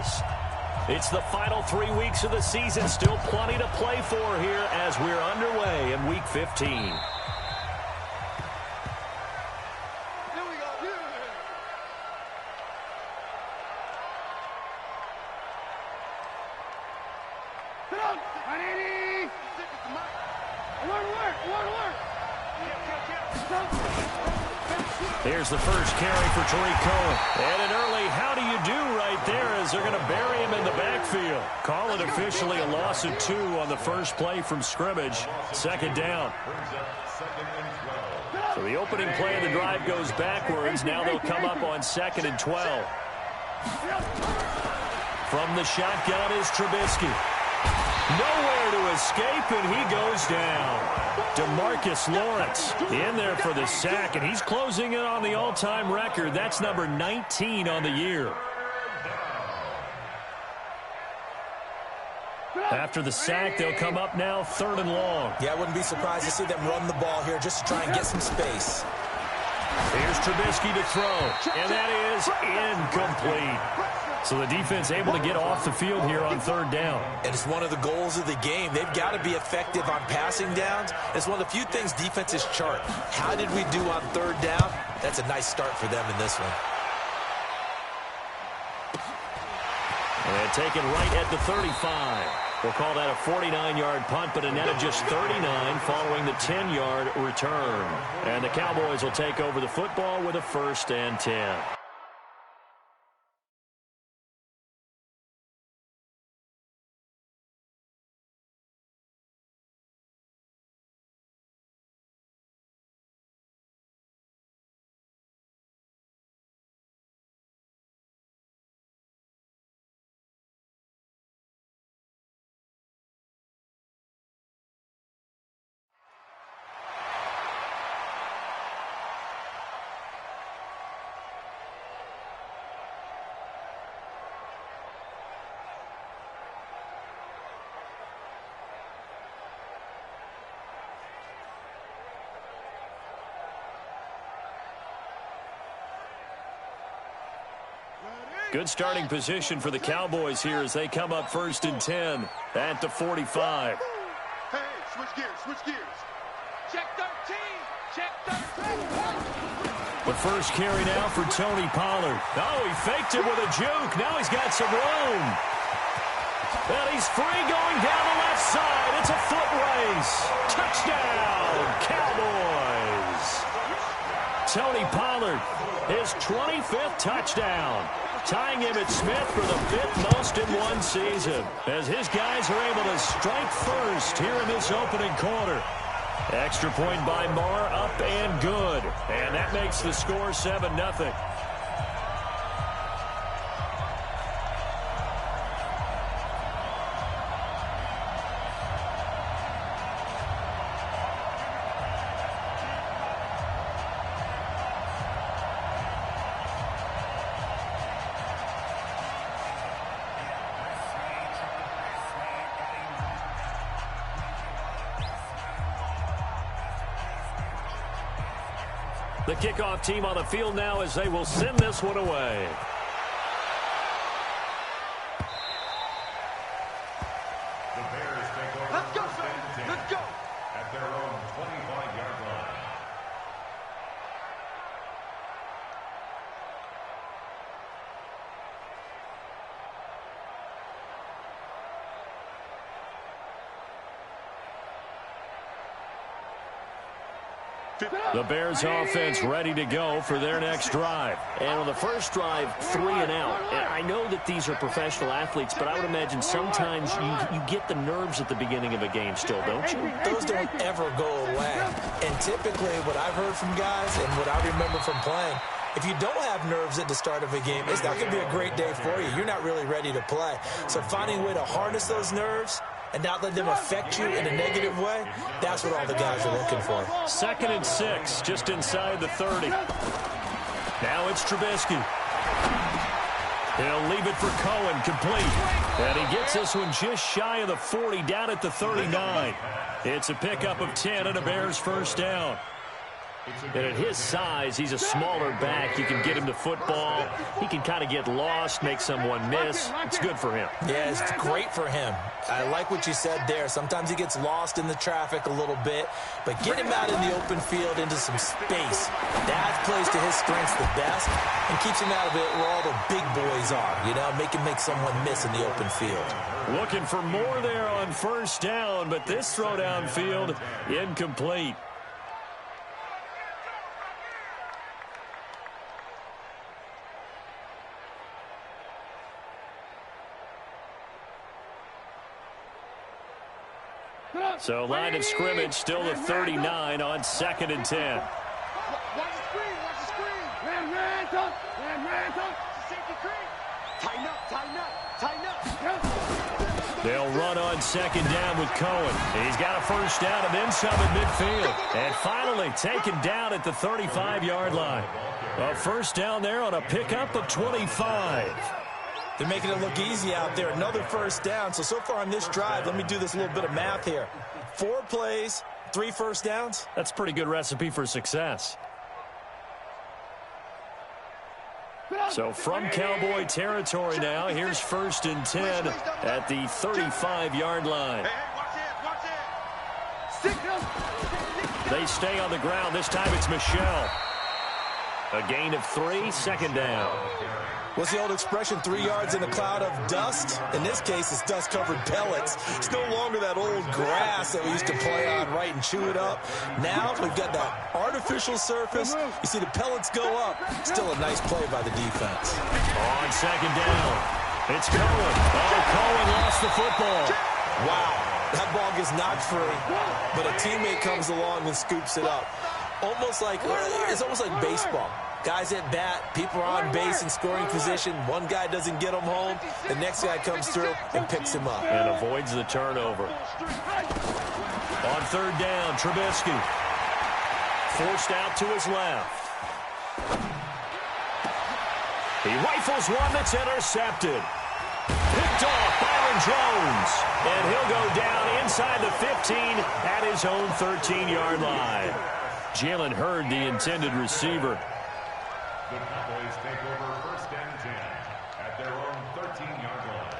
is. It's the final 3 weeks of the season. Still plenty to play for here as we're underway in Week 15. Here's the first carry for Tariq Cohen. And an early how do you do right there as they're going to bury him in the backfield. Call it officially a loss of 2 on the first play from scrimmage. Second down. So the opening play of the drive goes backwards. Now they'll come up on 2nd and 12. From the shotgun is Trubisky. Nowhere to escape, and he goes down. DeMarcus Lawrence in there for the sack, and he's closing in on the all-time record. That's number 19 on the year. After the sack, they'll come up now 3rd and long. Yeah, I wouldn't be surprised to see them run the ball here just to try and get some space. Here's Trubisky to throw, and that is incomplete. So the defense able to get off the field here on 3rd down. And it's one of the goals of the game. They've got to be effective on passing downs. It's one of the few things defenses chart. How did we do on 3rd down? That's a nice start for them in this one. And taken right at the 35. We'll call that a 49-yard punt, but a net of just 39 following the 10-yard return. And the Cowboys will take over the football with a 1st and 10. Good starting position for the Cowboys here as they come up 1st and 10 at the 45. Hey, switch gears. Check 13, check 13. The first carry now for Tony Pollard. Oh, he faked it with a juke. Now he's got some room. And he's free going down the left side. It's a foot race. Touchdown, Cowboys. Tony Pollard, his 25th touchdown. Tying him at Smith for the 5th most in one season. As his guys are able to strike first here in this opening quarter. Extra point by Marr, up and good. And that makes the score 7-0. The kickoff team on the field now as they will send this one away. The Bears take over. Let's go, let's go. At their own 25-yard line. The Bears offense ready to go for their next drive. And on the first drive, 3 and out. And I know that these are professional athletes, but I would imagine sometimes you get the nerves at the beginning of a game still, don't you? Those don't ever go away. And typically what I've heard from guys and what I remember from playing, if you don't have nerves at the start of a game, it's not going to be a great day for you. You're not really ready to play. So finding a way to harness those nerves and not let them affect you in a negative way, that's what all the guys are looking for. 2nd and 6, just inside the 30. Now it's Trubisky. He'll leave it for Cohen, complete. And he gets this one just shy of the 40, down at the 39. It's a pickup of 10 and a Bears 1st down. And at his size, he's a smaller back. You can get him to football. He can kind of get lost, make someone miss. It's good for him. Yeah, it's great for him. I like what you said there. Sometimes he gets lost in the traffic a little bit, but get him out in the open field into some space. That plays to his strengths the best and keeps him out of it where all the big boys are, you know, make someone miss in the open field. Looking for more there on first down, but this throw downfield incomplete. So line of scrimmage still the 39 on 2nd and 10. Watch the screen, watch the screen. Safety screen. Tighten up, tighten up, tighten up. They'll run on 2nd down with Cohen. He's got a first down and then some at midfield. And finally taken down at the 35-yard line. A first down there on a pickup of 25. They're making it look easy out there. Another first down. So far on this drive, let me do this little bit of math here. 4 plays, 3 first downs. That's a pretty good recipe for success. So from Cowboy territory now, here's 1st and 10 at the 35-yard line. They stay on the ground. This time it's Michel. A gain of 3, 2nd down. What's the old expression, 3 yards in a cloud of dust? In this case, it's dust-covered pellets. It's no longer that old grass that we used to play on, right, and chew it up. Now we've got that artificial surface. You see the pellets go up. Still a nice play by the defense. On 2nd down, it's Cohen. Oh, Cohen lost the football. Wow, that ball gets knocked free, but a teammate comes along and scoops it up. It's almost like baseball. Guys at bat, people are on base in scoring position. One guy doesn't get him home. The next guy comes through and picks him up. And avoids the turnover. On 3rd down, Trubisky. Forced out to his left. He rifles one that's intercepted. Picked off Byron Jones. And he'll go down inside the 15 at his own 13-yard line. Jalen Hurd, the intended receiver. The Cowboys take over 1st and 10 at their own 13-yard line.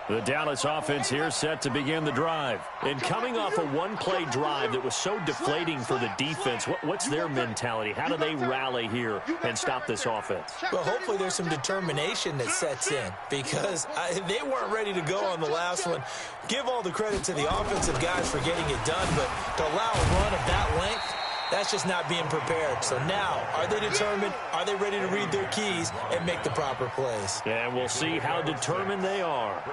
The Dallas offense here set to begin the drive. And coming off a one-play drive that was so deflating for the defense, what's their mentality? How do they rally here and stop this offense? Well, hopefully there's some determination that sets in because they weren't ready to go on the last one. Give all the credit to the offensive guys for getting it done, but to allow a run of that length, that's just not being prepared. So now, are they determined? Are they ready to read their keys and make the proper plays? And we'll see how determined they are.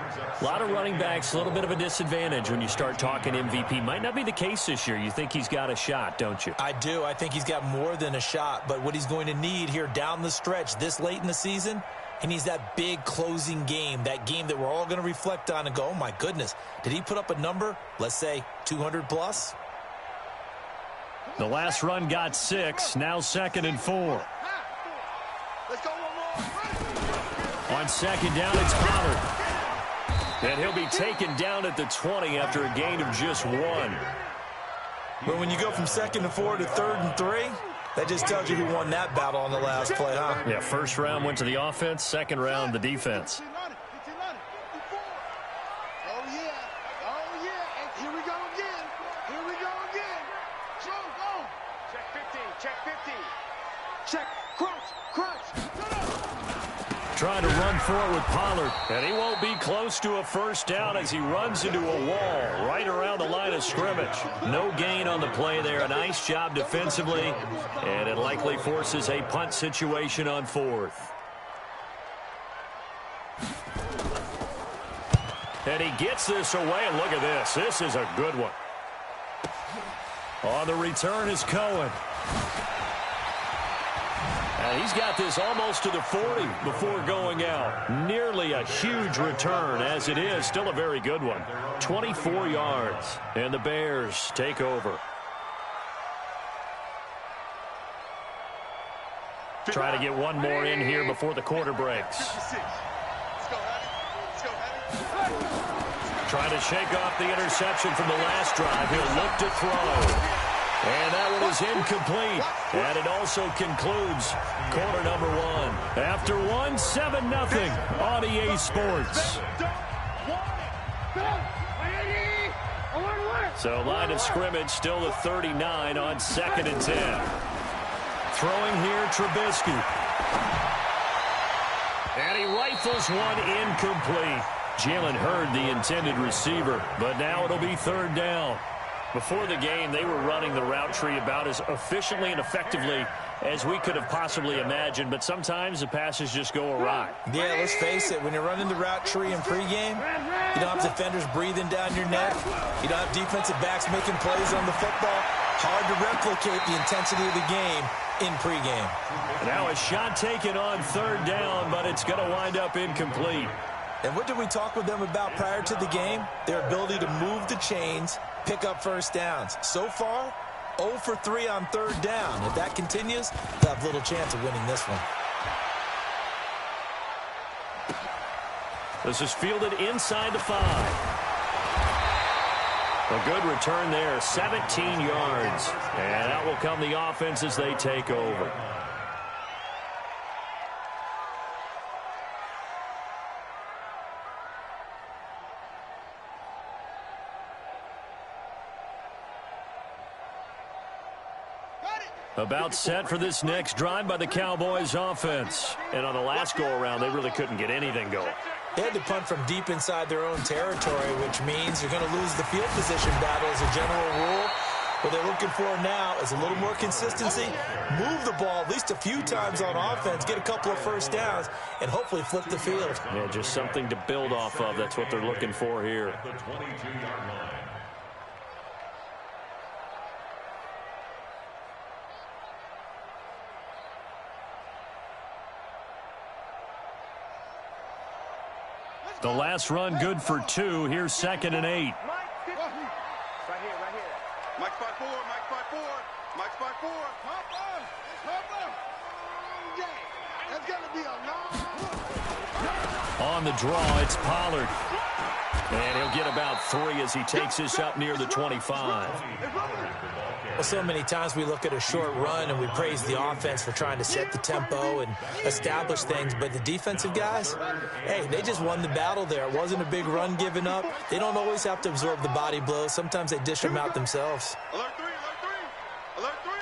A lot of running backs, a little bit of a disadvantage when you start talking MVP. Might not be the case this year. You think he's got a shot, don't you? I do. I think he's got more than a shot. But what he's going to need here down the stretch this late in the season, he needs that big closing game, that game that we're all going to reflect on and go, oh, my goodness, did he put up a number, let's say 200 plus? The last run got 6, now 2nd and 4. Let's go one more. On 2nd down, it's Pollard. And he'll be taken down at the 20 after a gain of just 1. But when you go from 2nd and 4 to 3rd and 3, that just tells you who won that battle on the last play, huh? Yeah, first round went to the offense, second round the defense. Oh, yeah. Oh, yeah. And here we go again. Here we go again. Go. Check 15. Check 15. Check. Crunch. Trying to run for it with Pollard. And he won't be close to a first down as he runs into a wall right around the line of scrimmage. No gain on the play there. A nice job defensively. And it likely forces a punt situation on 4th. And he gets this away. And look at this. This is a good one. On the return is Cohen. And he's got this almost to the 40 before going out. Nearly a huge return as it is. Still a very good one. 24 yards. And the Bears take over. Try to get one more in here before the quarter breaks. Trying to shake off the interception from the last drive. He'll look to throw. And that one is incomplete. And it also concludes quarter number one. After one, 7-0 on EA Sports. So line of scrimmage still the 39 on 2nd and 10. Throwing here, Trubisky. And he rifles one incomplete. Jalen Hurd, the intended receiver, but now it'll be 3rd down. Before the game, they were running the route tree about as efficiently and effectively as we could have possibly imagined, but sometimes the passes just go awry. Yeah, let's face it, when you're running the route tree in pregame, you don't have defenders breathing down your neck. You don't have defensive backs making plays on the football. Hard to replicate the intensity of the game in pregame. Now a shot taken on 3rd down, but it's going to wind up incomplete. And what did we talk with them about prior to the game? Their ability to move the chains, pick up first downs. So far, 0 for 3 on 3rd down. If that continues, they'll have little chance of winning this one. This is fielded inside the 5. A good return there, 17 yards. And out will come the offense as they take over. About set for this next drive by the Cowboys offense. And on the last go-around, they really couldn't get anything going. They had to punt from deep inside their own territory, which means you're going to lose the field position battle as a general rule. What they're looking for now is a little more consistency, move the ball at least a few times on offense, get a couple of first downs, and hopefully flip the field. Yeah, just something to build off of. That's what they're looking for here. The 22-yard line. The last run good for 2. Here's 2nd and 8. Right here, right here. Mike 5-4, Mike 5-4, Mike 5-4. Hop on, hop on. Yeah, that's gonna be a long. On the draw, it's Pollard. And he'll get about 3 as he takes this up near the 25. Well, so many times we look at a short run and we praise the offense for trying to set the tempo and establish things, but the defensive guys, hey, they just won the battle there. It wasn't a big run given up. They don't always have to absorb the body blows. Sometimes they dish them out themselves. Alert 3, alert 3, alert 3.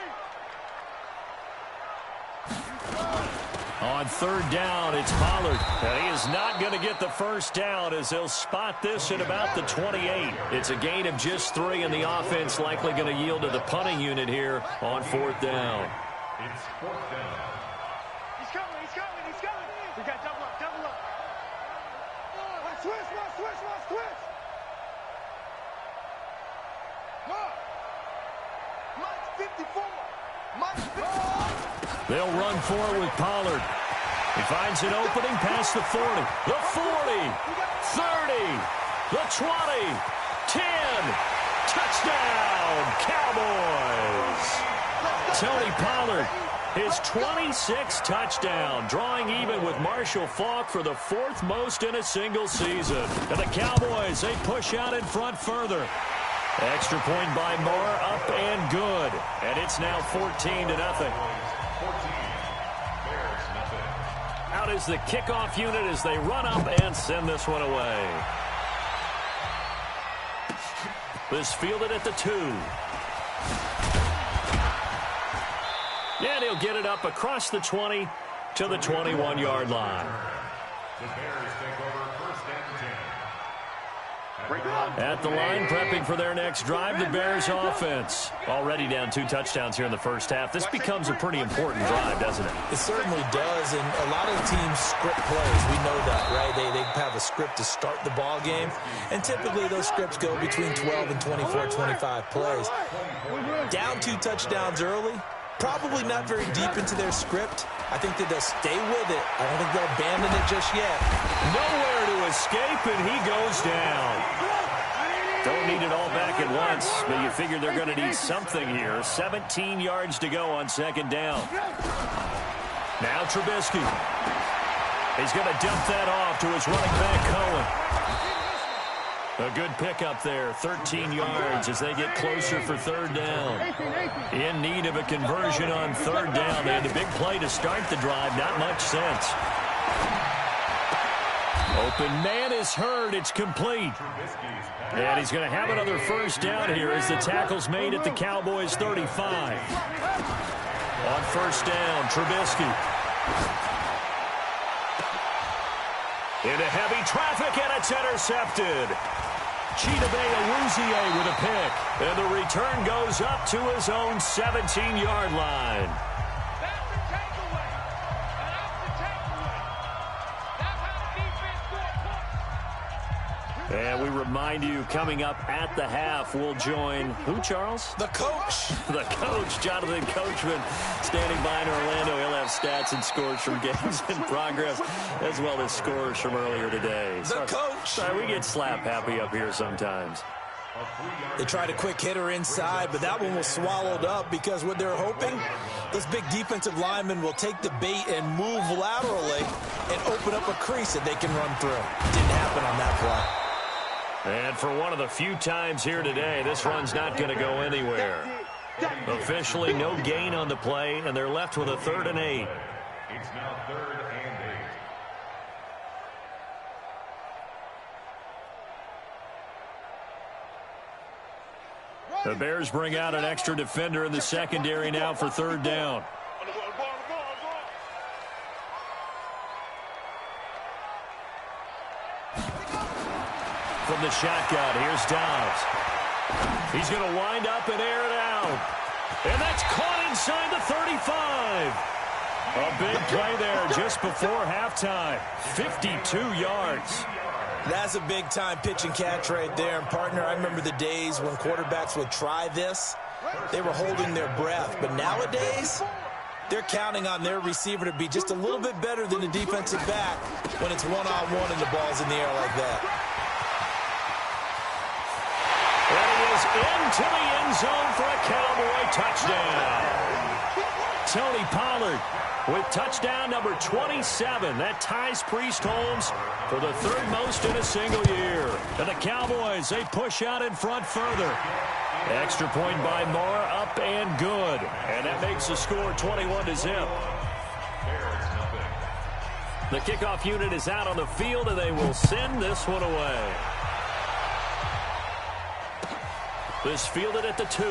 On 3rd down, it's Pollard. And he is not going to get the first down as they'll spot this at about the 28. It's a gain of just 3, and the offense likely going to yield to the punting unit here on 4th down. It's 4th down. He's coming, he's coming, he's coming. We got double up, double up. Switch, switch. Mike's 54. Mike's 54. They'll run for it with Pollard. He finds an opening past the 40, the 40, 30, the 20, 10. Touchdown, Cowboys. Tony Pollard, his 26th touchdown, drawing even with Marshall Faulk for the 4th most in a single season. And the Cowboys, they push out in front further. Extra point by Moore, up and good. And it's now 14-0. Out is the kickoff unit as they run up and send this one away. This fielded at the 2. And he'll get it up across the 20 to the 21-yard line. The Bears take over 1st and 10. At the line, prepping for their next drive, the Bears offense. Already down 2 touchdowns here in the first half. This becomes a pretty important drive, doesn't it? It certainly does, and a lot of teams script plays. We know that, right? They have a script to start the ball game, and typically those scripts go between 12 and 24, 25 plays. Down 2 touchdowns early, probably not very deep into their script. I think that they'll stay with it. I don't think they'll abandon it just yet. Nowhere to escape, and he goes down. Don't need it all back at once, but you figure they're going to need something here. 17 yards to go on 2nd down. Now Trubisky. He's going to dump that off to his running back, Cohen. A good pickup there, 13 yards as they get closer for third down. In need of a conversion on third down. They had the big play to start the drive. Not much sense. Open man is heard. It's complete. And he's going to have another first down here as the tackle's made at the Cowboys' 35. On first down, Trubisky. Into heavy traffic, and it's intercepted. Chidobe with a pick. And the return goes up to his own 17-yard line. And we remind you, coming up at the half, we'll join who, Charles? The coach. The coach, Jonathan Coachman, standing by in Orlando. He'll have stats and scores from games in progress, as well as scores from earlier today. The coach. Sorry, we get slap happy up here sometimes. They tried a quick hitter inside, but that one was swallowed up because what they're hoping, this big defensive lineman will take the bait and move laterally and open up a crease that they can run through. Didn't happen on that play. And for one of the few times here today, this run's not going to go anywhere. Officially, no gain on the play, and they're left with a 3rd and 8. It's now 3rd and 8. The Bears bring out an extra defender in the secondary now for 3rd down. From the shotgun, here's Dobbs. He's going to wind up and air it out. And that's caught inside the 35. A big play there just before halftime. 52 yards. That's a big-time pitch and catch right there. And, partner, I remember the days when quarterbacks would try this. They were holding their breath. But nowadays, they're counting on their receiver to be just a little bit better than the defensive back when it's one-on-one and the ball's in the air like that. And he is into the end zone for a Cowboy touchdown. Tony Pollard with touchdown number 27. That ties Priest Holmes for the 3rd most in a single year. And the Cowboys, they push out in front further. Extra point by Moore, up and good. And that makes the score 21-0. The kickoff unit is out on the field, and they will send this one away. This fielded at the 2.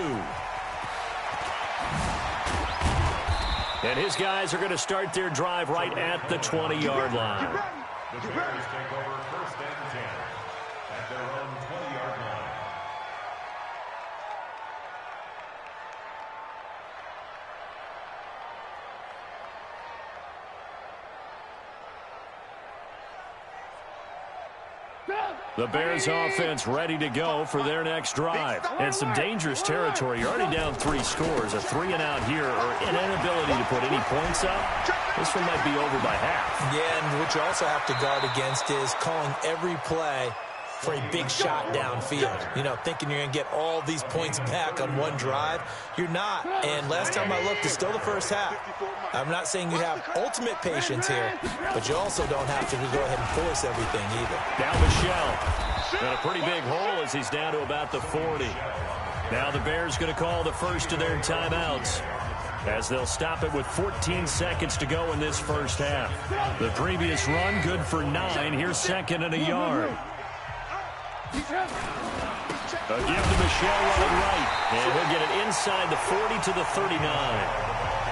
And his guys are going to start their drive right at the 20-yard line. The Bears take over 1st and 10 at their own 20-yard line. The Bears offense ready to go for their next drive. And some dangerous territory. You're already down 3 scores. A 3-and-out here or an inability to put any points up. This one might be over by half. Yeah, and what you also have to guard against is calling every play for a big shot downfield. You know, thinking you're going to get all these points back on one drive. You're not. And last time I looked, it's still the first half. I'm not saying you have ultimate patience here, but you also don't have to go ahead and force everything either. Now Michel. Got a pretty big hole as he's down to about the 40. Now the Bears going to call the first of their timeouts, as they'll stop it with 14 seconds to go in this first half. The previous run good for 9. Here's 2nd and a yard. A give to Michel running right. And he'll get it inside the 40 to the 39.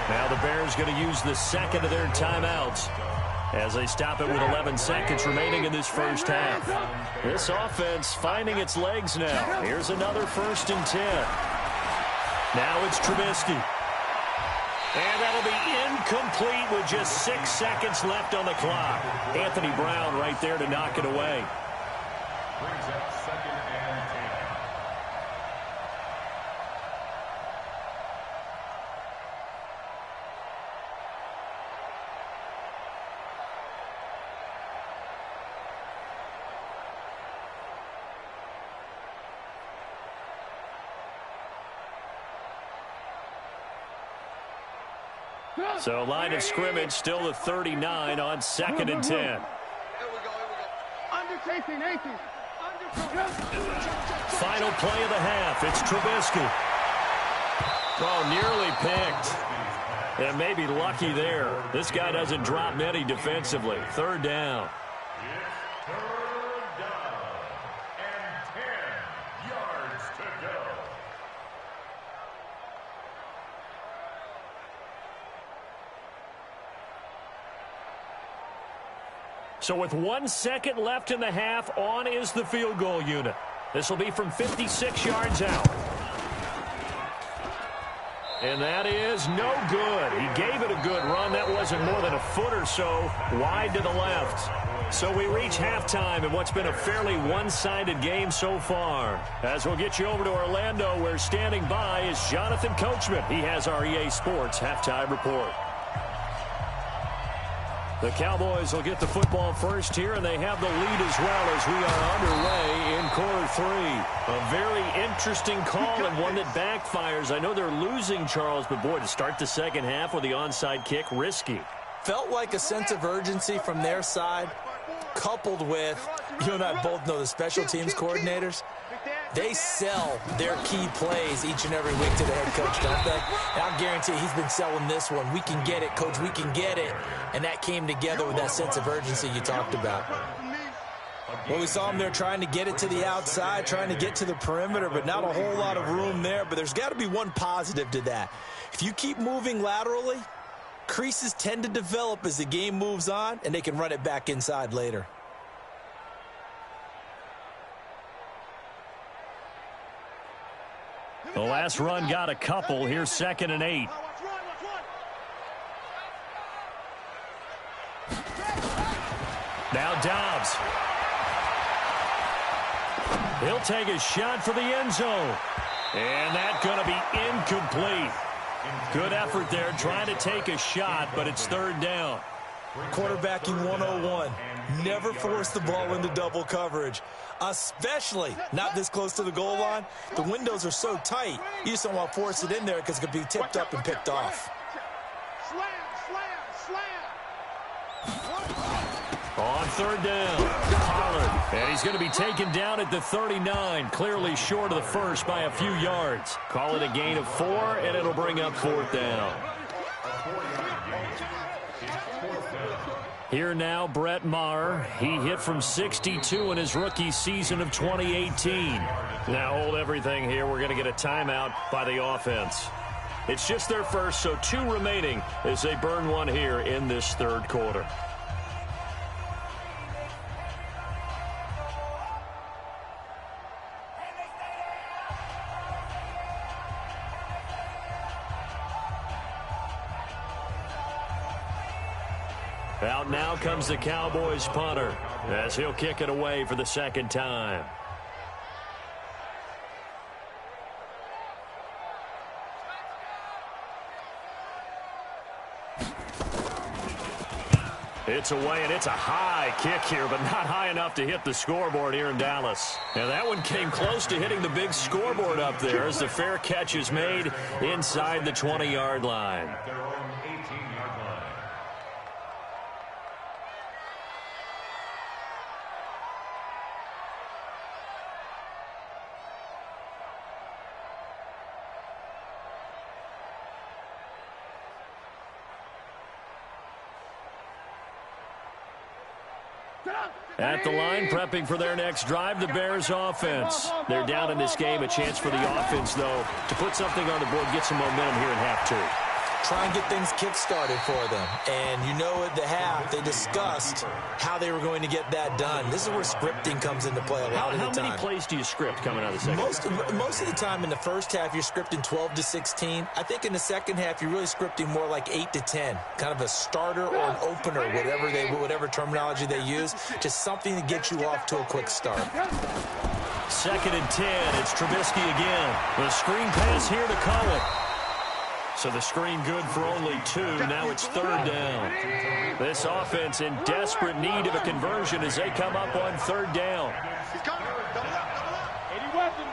Now the Bears going to use the 2nd of their timeouts as they stop it with 11 seconds remaining in this first half. This offense finding its legs now. Here's another 1st and 10. Now it's Trubisky. And that'll be incomplete with just 6 seconds left on the clock. Anthony Brown right there to knock it away. Brings up 2nd and 10. So line of scrimmage still the 39 on 2nd and 10. Here we go. Under 18. Final play of the half. It's Trubisky. Oh, nearly picked. And maybe lucky there. This guy doesn't drop many defensively. Third down. It's third down and 10 yards to go. So with 1 second left in the half, on is the field goal unit. This will be from 56 yards out. And that is no good. He gave it a good run. That wasn't more than a foot or so wide to the left. So we reach halftime in what's been a fairly one-sided game so far. As we'll get you over to Orlando, where standing by is Jonathan Coachman. He has our EA Sports halftime report. The Cowboys will get the football first here, and they have the lead as well as we are underway in quarter three. A very interesting call and one that backfires. I know they're losing, Charles, but boy, to start the second half with the onside kick, risky. Felt like a sense of urgency from their side, coupled with, you and I both know the special teams coordinators. They sell their key plays each and every week to the head coach, don't they? And I'll guarantee he's been selling this one. We can get it, coach. We can get it. And that came together with that sense of urgency you talked about. Well, we saw him there trying to get it to the outside, trying to get to the perimeter, but not a whole lot of room there. But there's got to be one positive to that. If you keep moving laterally, creases tend to develop as the game moves on, and they can run it back inside later. The last run got a couple. Here's 2nd and 8. Now Dobbs. He'll take a shot for the end zone. And that's going to be incomplete. Good effort there trying to take a shot, but it's third down. Quarterbacking 101. Never force the ball into double coverage, especially not this close to the goal line. The windows are so tight, you just don't want to force it in there because it could be tipped up and picked off. On third down, Pollard. And he's going to be taken down at the 39, clearly short of the first by a few yards. Call it a gain of 4, and it'll bring up fourth down. Here now, Brett Maher. He hit from 62 in his rookie season of 2018. Now hold everything here. We're going to get a timeout by the offense. It's just their first, so 2 remaining as they burn one here in this third quarter. Out now comes the Cowboys punter as he'll kick it away for the second time. It's away, and it's a high kick here, but not high enough to hit the scoreboard here in Dallas. And that one came close to hitting the big scoreboard up there as the fair catch is made inside the 20-yard line. At the line, prepping for their next drive, the Bears offense. They're down in this game. A chance for the offense, though, to put something on the board, get some momentum here in half 2. Try and get things kick-started for them. And you know at the half, they discussed how they were going to get that done. This is where scripting comes into play a lot of the time. How many plays do you script coming out of the second half? Most of the time in the first half, you're scripting 12 to 16. I think in the second half, you're really scripting more like 8 to 10. Kind of a starter or an opener, whatever terminology they use. Just something to get you off to a quick start. 2nd and 10. It's Trubisky again. The screen pass here to Cohen. So the screen good for only 2. Now it's third down. This offense in desperate need of a conversion as they come up on third down. He's coming. Double up. 80 weapon.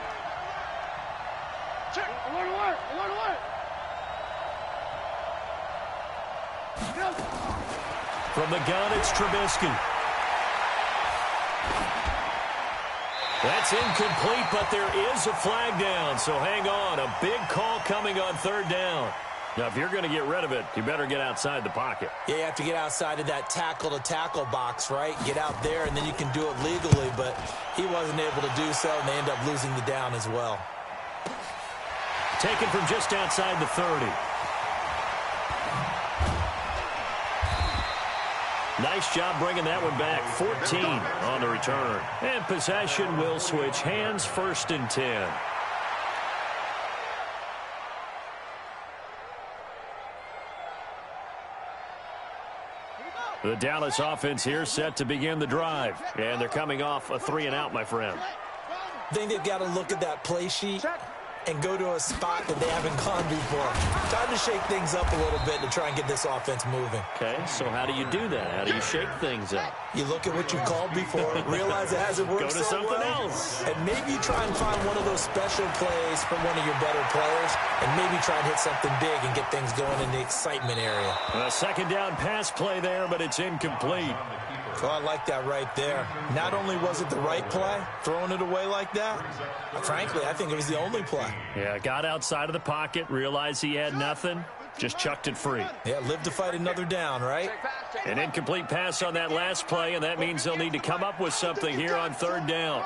Check. Alert. From the gun, it's Trubisky. That's incomplete, but there is a flag down, so hang on. A big call coming on third down. Now, if you're going to get rid of it, you better get outside the pocket. Yeah, you have to get outside of that tackle-to-tackle box, right? Get out there, and then you can do it legally, but he wasn't able to do so, and they end up losing the down as well. Taken from just outside the 30. Nice job bringing that one back. 14 on the return. And possession will switch hands, 1st and 10. The Dallas offense here set to begin the drive. And they're coming off a 3-and-out, my friend. I think they've got to look at that play sheet and go to a spot that they haven't gone before. Time to shake things up a little bit to try and get this offense moving. Okay, so how do you do that? How do you shake things up? You look at what you called before, realize it hasn't worked Go to so something well, else. and maybe try and find one of those special plays from one of your better players, and maybe try and hit something big and get things going in the excitement area. A 2nd down pass play there, but it's incomplete. Oh, I like that right there. Not only was it the right play, throwing it away like that, frankly, I think it was the only play. Yeah, got outside of the pocket, realized he had nothing, just chucked it free. Yeah, live to fight another down, right? An incomplete pass on that last play, and that means they'll need to come up with something here on 3rd down.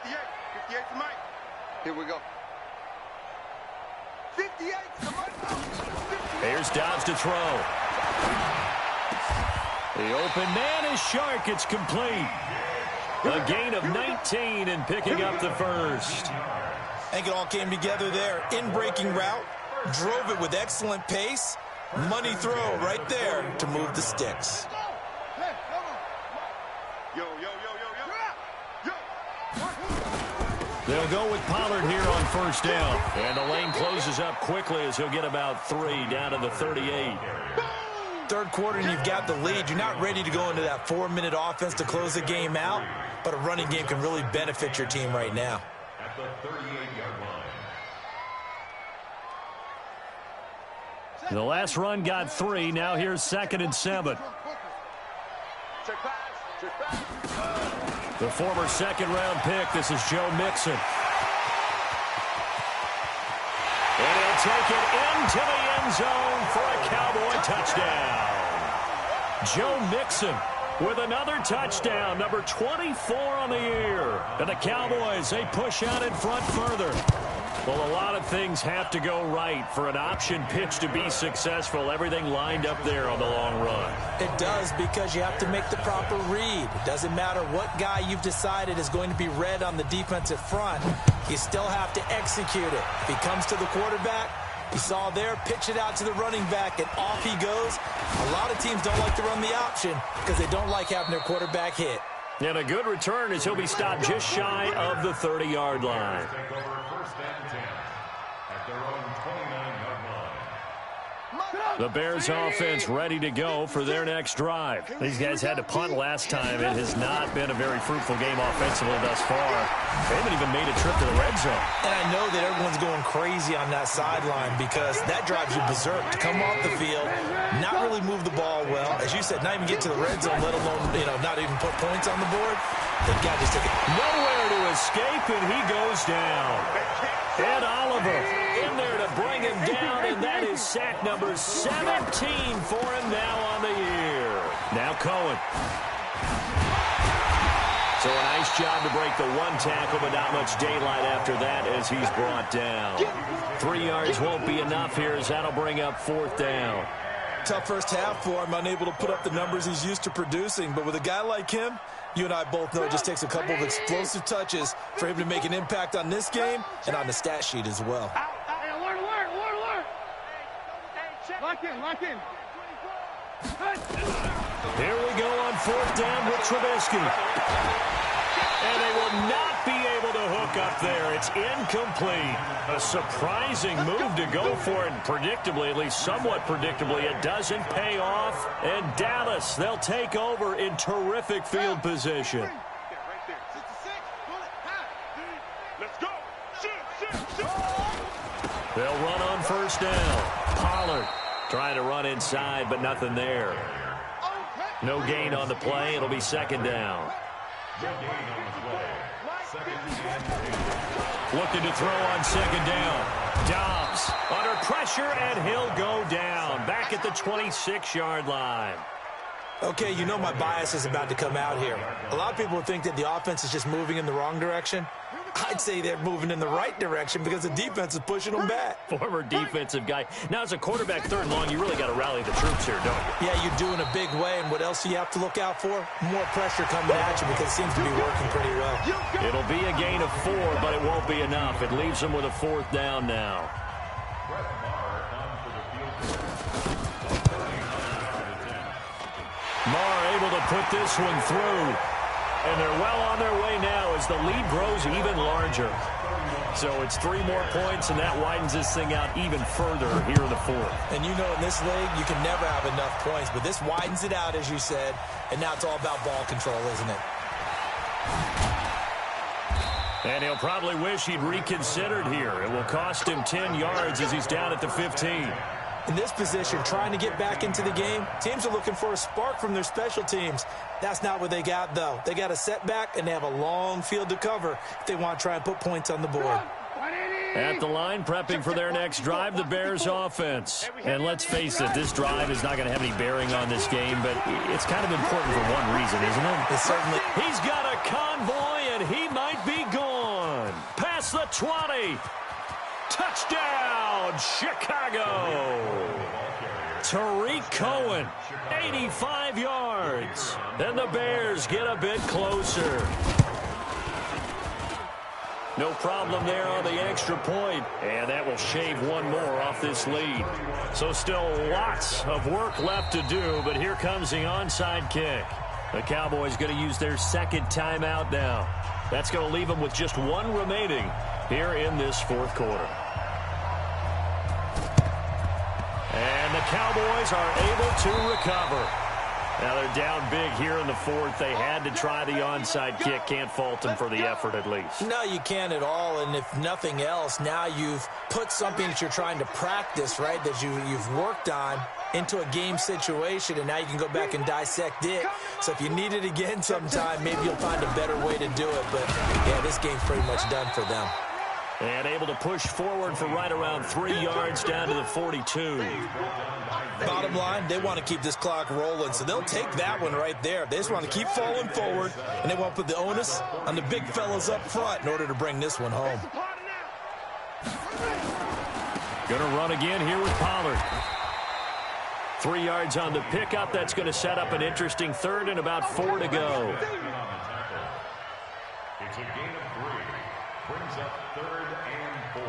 58 to Mike. Here we go. 58 to Mike. Here's Dobbs to throw. The open man is Shark. It's complete. A gain of 19 and picking up the 1st. I think it all came together there. In-breaking route, drove it with excellent pace. Money throw right there to move the sticks. Yo, yo, yo, yo, yo. They'll go with Pollard here on 1st down. And the lane closes up quickly as he'll get about 3 down to the 38. 3rd quarter and you've got the lead. You're not ready to go into that 4-minute offense to close the game out, but a running game can really benefit your team right now. At the 38-yard line. The last run got 3. Now here's 2nd and 7. Check pass. Check pass. The former 2nd-round pick. This is Joe Mixon. And he'll take it into the end zone for a Cowboy touchdown. Joe Mixon with another touchdown, number 24 on the year. And the Cowboys, they push out in front further. Well, a lot of things have to go right for an option pitch to be successful. Everything lined up there on the long run. It does, because you have to make the proper read. It doesn't matter what guy you've decided is going to be read on the defensive front. You still have to execute it. If he comes to the quarterback, you saw there, pitch it out to the running back, and off he goes. A lot of teams don't like to run the option because they don't like having their quarterback hit. And a good return as he'll be stopped just shy of the 30-yard line. Take over 1st and 10 at their own 29-yard line. The Bears offense ready to go for their next drive. These guys had to punt last time. It has not been a very fruitful game offensively thus far. They haven't even made a trip to the red zone. And I know that everyone's going crazy on that sideline because that drives you berserk to come off the field, not really move the ball well. As you said, not even get to the red zone, let alone, not even put points on the board. They've got to just take it. Nowhere to escape, and he goes down. Ed Oliver in there to bring him down, and that is sack number 17 for him now on the year. Now Cohen. So a nice job to break the 1 tackle, but not much daylight after that as he's brought down. 3 yards won't be enough here as that'll bring up 4th down. Tough first half for him, unable to put up the numbers he's used to producing. But with a guy like him, you and I both know it just takes a couple of explosive touches for him to make an impact on this game and on the stat sheet as well. Hey, alert. Lock in. Here we go on 4th down with Trubisky. And they will not be able to hook up there. It's incomplete. A surprising move to go for it. Predictably, at least somewhat predictably, it doesn't pay off. And Dallas, they'll take over in terrific field position. Let's go. Shoot. They'll run on 1st down. Pollard trying to run inside, but nothing there. No gain on the play. It'll be 2nd down. No gain on the play. Looking to throw on second down. Dobbs under pressure, and he'll go down. Back at the 26-yard line. Okay, you know my bias is about to come out here. A lot of people think that the offense is just moving in the wrong direction. I'd say they're moving in the right direction because the defense is pushing them back. Former defensive guy. Now, as a quarterback, third and long, you really got to rally the troops here, don't you? Yeah, you do in a big way, and what else do you have to look out for? More pressure coming at you because it seems to be working pretty well. It'll be a gain of 4, but it won't be enough. It leaves them with a 4th down now. Marr able to put this one through. And they're well on their way now as the lead grows even larger. So it's 3 more points, and that widens this thing out even further here in the 4th. And you know in this league, you can never have enough points, but this widens it out, as you said, and now it's all about ball control, isn't it? And he'll probably wish he'd reconsidered here. It will cost him 10 yards as he's down at the 15. In this position, trying to get back into the game, teams are looking for a spark from their special teams. That's not what they got, though. They got a setback, and they have a long field to cover if they want to try and put points on the board. At the line, prepping for their next drive, the Bears offense. And let's face it, this drive is not going to have any bearing on this game, but it's kind of important for one reason, isn't it? It certainly. He's got a convoy, and he might be gone. Past the 20. Touchdown, Chicago. Tariq Cohen, 85 yards. And the Bears get a bit closer. No problem there on the extra point. And that will shave 1 more off this lead. So still lots of work left to do, but here comes the onside kick. The Cowboys going to use their 2nd timeout now. That's going to leave them with just 1 remaining here in this 4th quarter. And the Cowboys are able to recover. Now they're down big here in the 4th. They had to try the onside kick. Can't fault them for the effort at least. No, you can't at all. And if nothing else, now you've put something that you're trying to practice, right, that you've worked on into a game situation, and now you can go back and dissect it. So if you need it again sometime, maybe you'll find a better way to do it. But, yeah, this game's pretty much done for them. And able to push forward for right around 3 yards down to the 42. Bottom line, they want to keep this clock rolling, so they'll take that one right there. They just want to keep falling forward, and they want to put the onus on the big fellas up front in order to bring this one home. Going to run again here with Pollard. 3 yards on the pickup. That's going to set up an interesting 3rd and about 4 to go. It's a gain of 3. Brings up 3rd and 4.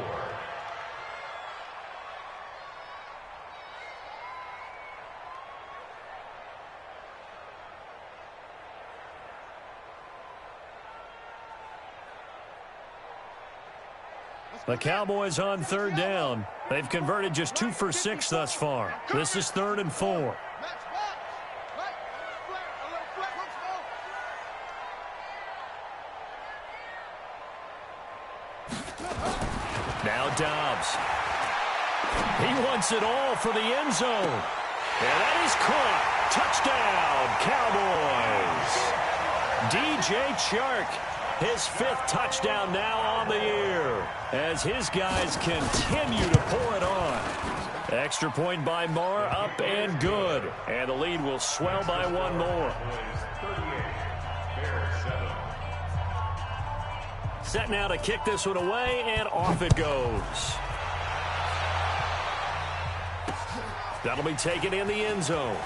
The Cowboys on 3rd down. They've converted just 2 for 6 thus far. This is 3rd and 4. Now Dobbs. He wants it all for the end zone. And that is caught. Touchdown, Cowboys. DJ Chark, his 5th touchdown now on the year as his guys continue to pour it on. Extra point by Marr, up and good. And the lead will swell by 1 more. Set now to kick this one away, and off it goes. That'll be taken in the end zone.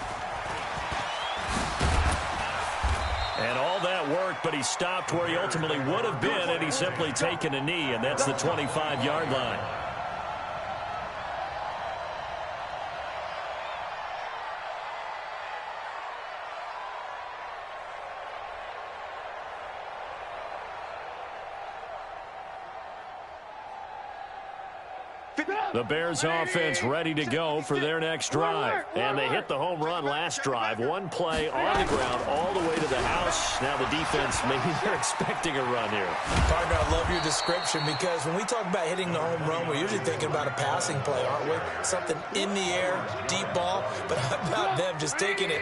And all that work, but he stopped where he ultimately would have been, and he's simply taken a knee, and that's the 25-yard line. The Bears offense ready to go for their next drive. And they hit the home run last drive. 1 play on the ground all the way to the house. Now the defense, maybe they're expecting a run here. Partner, I love your description because when we talk about hitting the home run, we're usually thinking about a passing play, aren't we? Something in the air, deep ball. But how about them just taking it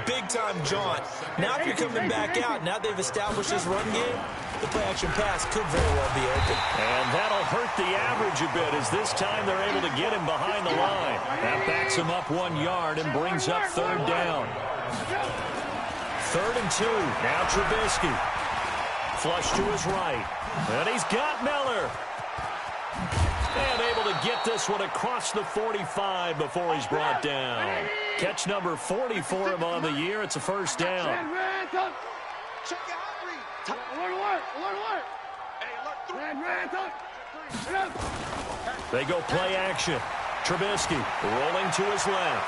big-time jaunt? Now if you're coming back out, now they've established this run game, the play-action pass could very well be open. And that'll hurt the average a bit, as this time they're able to get him behind the line. That backs him up 1 yard and brings up third down. 3rd and 2. Now Trubisky. Flush to his right. And he's got Miller. And able to get this one across the 45 before he's brought down. Catch number 40 for him on the year. It's a first down. They go play action. Trubisky rolling to his left.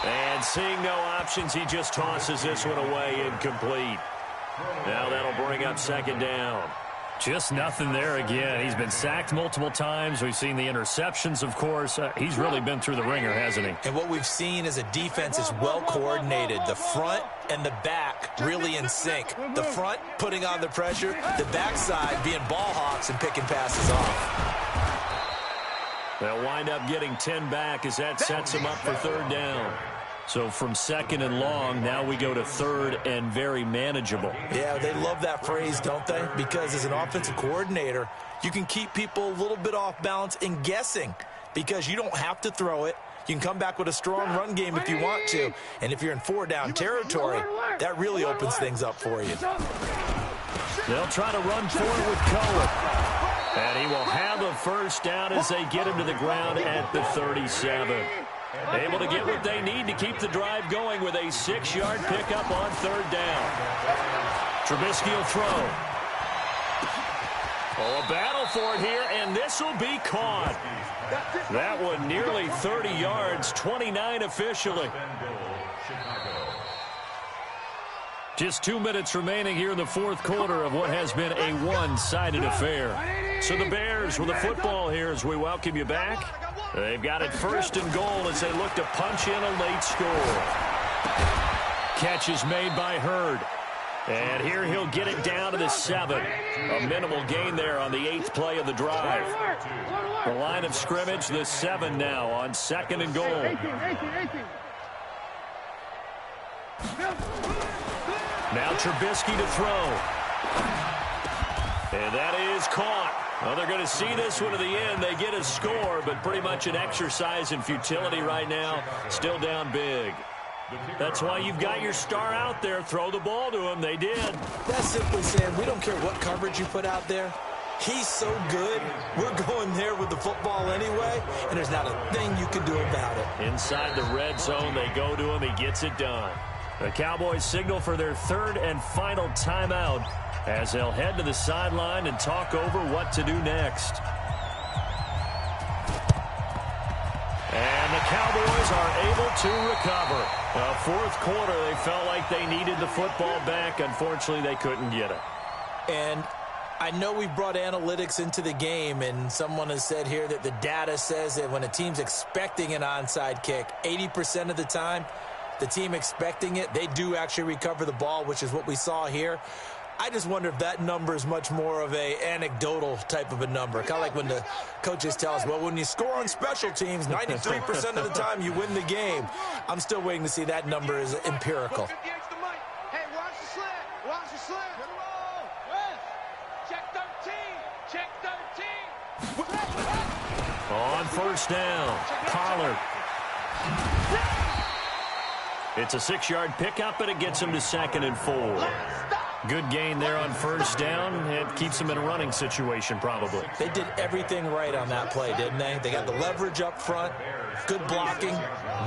And seeing no options, he just tosses this one away, incomplete. Now that'll bring up second down. Just nothing there again. He's been sacked multiple times. We've seen the interceptions, of course. He's really been through the ringer, hasn't he? And what we've seen is a defense is well coordinated. The front and the back really in sync. The front putting on the pressure, the backside being ball hawks and picking passes off. They'll wind up getting 10 back as that sets them up for third down. So from 2nd and long, now we go to 3rd and very manageable. Yeah, they love that phrase, don't they? Because as an offensive coordinator, you can keep people a little bit off balance and guessing because you don't have to throw it. You can come back with a strong run game if you want to. And if you're in 4-down territory, that really opens things up for you. They'll try to run for it with Cohen. And he will have a first down as they get him to the ground at the 37. Able to get what they need to keep the drive going with a 6-yard pickup on third down. Trubisky will throw. Oh, a battle for it here, and this will be caught. That one nearly 30 yards, 29 officially. Just 2 minutes remaining here in the fourth quarter of what has been a one-sided affair. So the Bears with the football here as we welcome you back. They've got it 1st and goal as they look to punch in a late score. Catch is made by Hurd. And here he'll get it down to the 7. A minimal gain there on the 8th play of the drive. The line of scrimmage, the 7 now on 2nd and goal. Now Trubisky to throw. And that is caught. Well, they're going to see this one to the end. They get a score, but pretty much an exercise in futility right now. Still down big. That's why you've got your star out there. Throw the ball to him. They did. That's simply saying we don't care what coverage you put out there. He's so good. We're going there with the football anyway, and there's not a thing you can do about it. Inside the red zone, they go to him. He gets it done. The Cowboys signal for their 3rd and final timeout as they'll head to the sideline and talk over what to do next. And the Cowboys are able to recover. Fourth quarter, they felt like they needed the football back. Unfortunately, they couldn't get it. And I know we brought analytics into the game, and someone has said here that the data says that when a team's expecting an onside kick, 80% of the time, the team expecting it, they do actually recover the ball, which is what we saw here. I just wonder if that number is much more of a anecdotal type of a number. Kind of like when the coaches tell us, well, when you score on special teams, 93% of the time you win the game. I'm still waiting to see that number is empirical. Hey, watch the slant. Watch the slant. Check 13. Check 13. On first down, Pollard. It's a 6-yard pickup, and it gets him to 2nd and 4. Good gain there on first down. It keeps them in a running situation, probably. They did everything right on that play, didn't they? They got the leverage up front, good blocking,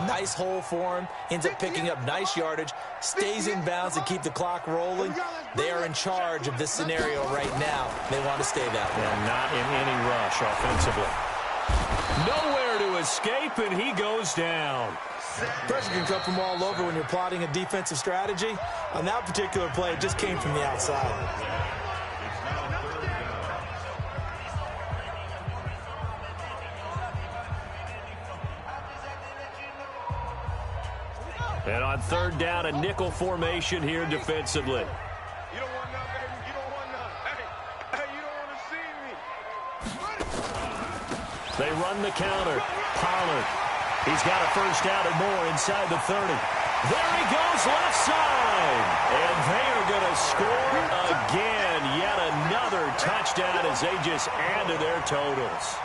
nice hole for him, ends up picking up nice yardage, stays in bounds to keep the clock rolling. They are in charge of this scenario right now. They want to stay that way. And not in any rush offensively. Nowhere to escape, and he goes down. Pressure can come from all over when you're plotting a defensive strategy. On that particular play, it just came from the outside. And on third down, a nickel formation here defensively. You don't want none, baby. You don't want none. Hey, you don't want to see me. They run the counter. Pollard. He's got a first down and more inside the 30. There he goes, left side. And they are going to score again touchdown as they just add to their totals.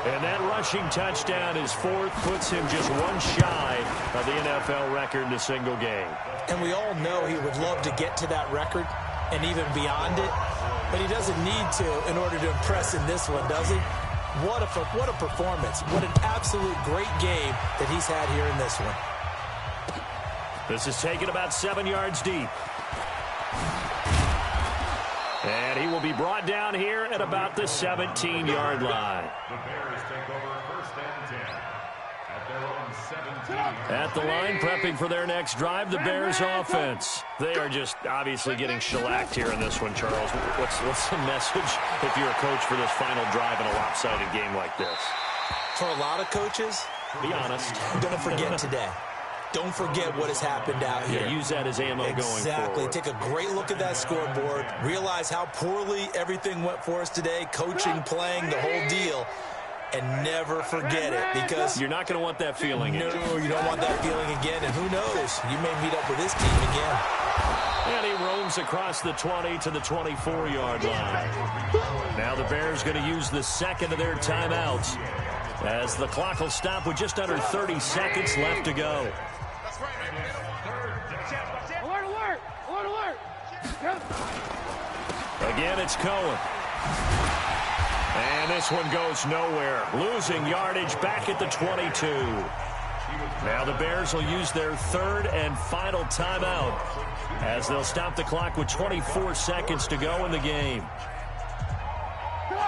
And that rushing touchdown is fourth, puts him just one shy of the NFL record in a single game. And we all know he would love to get to that record and even beyond it, but he doesn't need to in order to impress in this one, does he? What a performance. What an absolute great game that he's had here in this one. This is taken about 7 yards deep. And he will be brought down here at about the 17-yard line. The Bears take over first and 10 at their own 17. At the line, prepping for their next drive, the Bears offense. They are just obviously getting shellacked here in this one, Charles. What's the message if you're a coach for this final drive in a lopsided game like this? For a lot of coaches, be honest, don't forget today. Don't forget what has happened out here. Yeah, use that as ammo going forward. Exactly. Take a great look at that scoreboard. Realize how poorly everything went for us today. Coaching, playing, the whole deal. And never forget it, because you're not going to want that feeling again. No, you don't want that feeling again. And who knows? You may meet up with this team again. And he roams across the 20 to the 24-yard line. Now the Bears going to use the second of their timeouts, as the clock will stop with just under 30 seconds left to go. Again, it's Cohen. And this one goes nowhere. Losing yardage back at the 22. Now the Bears will use their third and final timeout, as they'll stop the clock with 24 seconds to go in the game.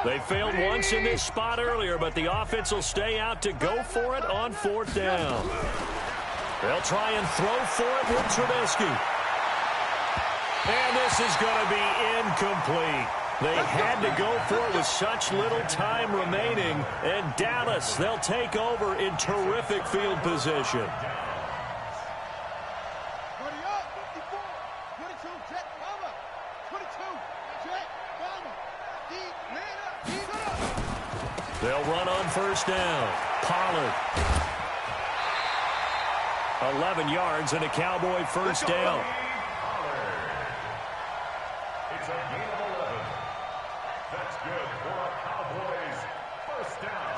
They failed once in this spot earlier, but the offense will stay out to go for it on fourth down. They'll try and throw for it with Trubisky. And this is going to be incomplete. They had to go for it with such little time remaining. And Dallas, they'll take over in terrific field position. They'll run on first down. Pollard. 11 yards and a Cowboy first down. It's a gain of 11. That's good for a Cowboys first down.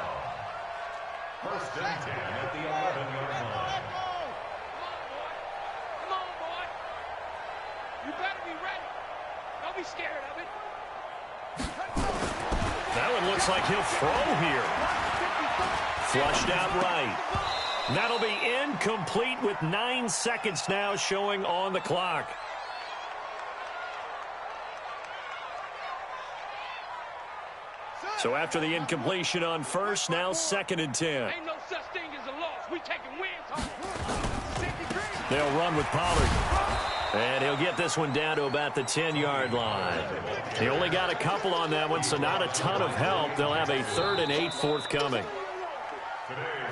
First and 10 at the 11-yard line. Come on, boy. You better be ready. Don't be scared of it. That one looks like he'll throw here. Flushed out right. That'll be incomplete with 9 seconds now showing on the clock. So after the incompletion on first, now second and 10. Ain't no such thing as a loss. We taking wins home. They'll run with Pollard. And he'll get this one down to about the 10-yard line. He only got a couple on that one, so not a ton of help. They'll have a 3rd and 8 forthcoming.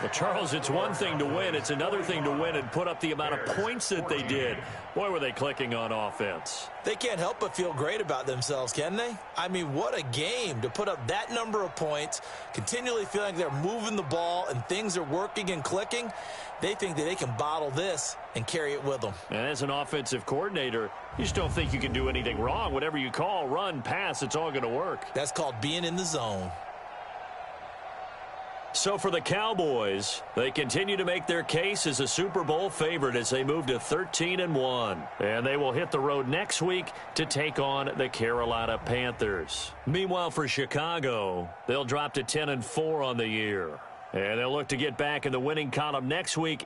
Well, Charles, it's one thing to win. It's another thing to win and put up the amount of points that they did. Boy, were they clicking on offense. They can't help but feel great about themselves, can they? I mean, what a game to put up that number of points, continually feeling like they're moving the ball and things are working and clicking. They think that they can bottle this and carry it with them. And as an offensive coordinator, you just don't think you can do anything wrong. Whatever you call, run, pass, it's all going to work. That's called being in the zone. So for the Cowboys, they continue to make their case as a Super Bowl favorite as they move to 13-1. And they will hit the road next week to take on the Carolina Panthers. Meanwhile, for Chicago, they'll drop to 10-4 on the year. And they'll look to get back in the winning column next week